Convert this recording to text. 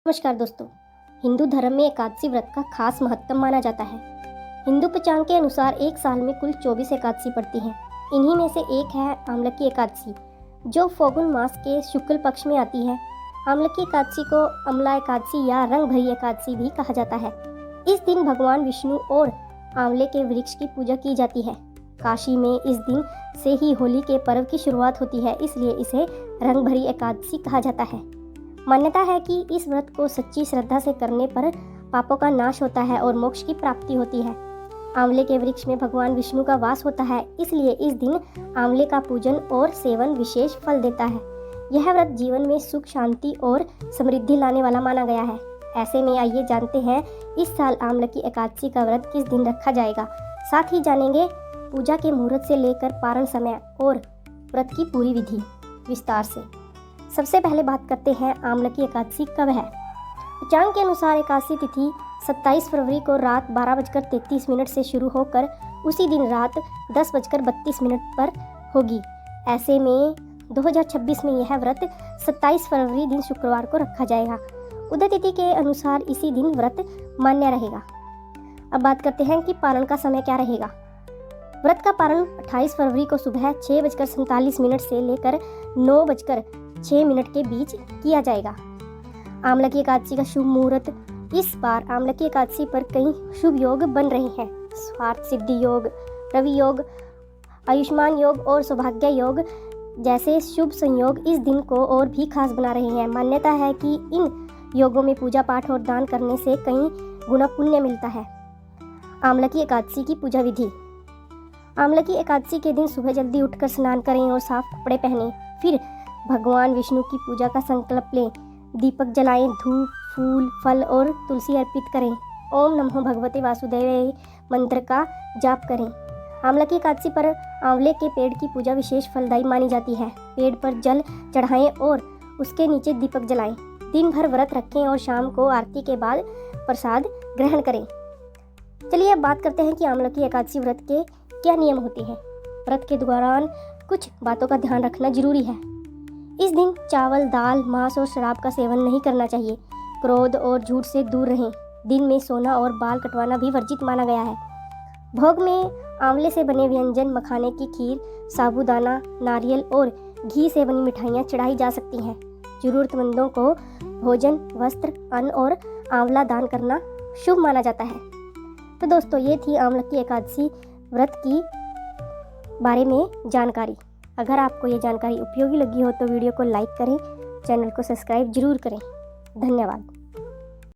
नमस्कार दोस्तों। हिंदू धर्म में एकादशी व्रत का खास महत्व माना जाता है। हिंदू पंचांग के अनुसार एक साल में कुल 24 एकादशी पड़ती हैं। इन्हीं में से एक है आमलकी एकादशी, जो फाल्गुन मास के शुक्ल पक्ष में आती है। आमलकी एकादशी को अमला एकादशी या रंग भरी एकादशी भी कहा जाता है। इस दिन भगवान विष्णु और आंवले के वृक्ष की पूजा की जाती है। काशी में इस दिन से ही होली के पर्व की शुरुआत होती है, इसलिए इसे रंग भरी एकादशी कहा जाता है। मान्यता है कि इस व्रत को सच्ची श्रद्धा से करने पर पापों का नाश होता है और मोक्ष की प्राप्ति होती है। आंवले के वृक्ष में भगवान विष्णु का वास होता है, इसलिए इस दिन आंवले का पूजन और सेवन विशेष फल देता है। यह व्रत जीवन में सुख, शांति और समृद्धि लाने वाला माना गया है। ऐसे में आइए जानते हैं इस साल आमलकी एकादशी का व्रत किस दिन रखा जाएगा। साथ ही जानेंगे पूजा के मुहूर्त से लेकर पारण समय और व्रत की पूरी विधि विस्तार से। सबसे पहले बात करते हैं आमलकी एकादशी कब है। पंचांग के अनुसार एकादशी तिथि 27 फरवरी को रात 12:33 से शुरू होकर उसी दिन रात 10:32 पर होगी। ऐसे में 2026 में यह व्रत 27 फरवरी दिन शुक्रवार को रखा जाएगा। उदय तिथि के अनुसार इसी दिन व्रत मान्य रहेगा। अब बात करते हैं कि पारण का समय क्या रहेगा। व्रत का पारण 28 फरवरी को सुबह 6:47 से लेकर 9:06 के बीच किया जाएगा। आमलकी एकादशी का शुभ मुहूर्त। इस बार आमलकी एकादशी पर कई शुभ योग बन रहे हैं। स्वार्थ सिद्धि योग, रवि योग, आयुष्मान योग और सौभाग्य योग जैसे शुभ संयोग इस दिन को और भी खास बना रहे हैं। मान्यता है कि इन योगों में पूजा पाठ और दान करने से कई गुना पुण्य मिलता है। आमलकी एकादशी की पूजा विधि। आमलकी एकादशी के दिन सुबह जल्दी उठकर स्नान करें और साफ कपड़े पहनें। फिर भगवान विष्णु की पूजा का संकल्प लें। दीपक जलाएं, धूप, फूल, फल और तुलसी अर्पित करें। ओम नमो भगवते वासुदेवाय मंत्र का जाप करें। आमलकी एकादशी पर आंवले के पेड़ की पूजा विशेष फलदायी मानी जाती है। पेड़ पर जल चढ़ाएं और उसके नीचे दीपक जलाएं। दिन भर व्रत रखें और शाम को आरती के बाद प्रसाद ग्रहण करें। चलिए अब बात करते हैं कि आमलकी एकादशी व्रत के क्या नियम होते हैं। व्रत के दौरान कुछ बातों का ध्यान रखना जरूरी है। इस दिन चावल, दाल, मांस और शराब का सेवन नहीं करना चाहिए। क्रोध और झूठ से दूर रहें। दिन में सोना और बाल कटवाना भी वर्जित माना गया है। भोग में आंवले से बने व्यंजन, मखाने की खीर, साबूदाना, नारियल और घी से बनी मिठाइयाँ चढ़ाई जा सकती हैं। जरूरतमंदों को भोजन, वस्त्र, अन्न और आंवला दान करना शुभ माना जाता है। तो दोस्तों, ये थी आमलकी एकादशी व्रत की बारे में जानकारी। अगर आपको ये जानकारी उपयोगी लगी हो तो वीडियो को लाइक करें, चैनल को सब्सक्राइब जरूर करें। धन्यवाद।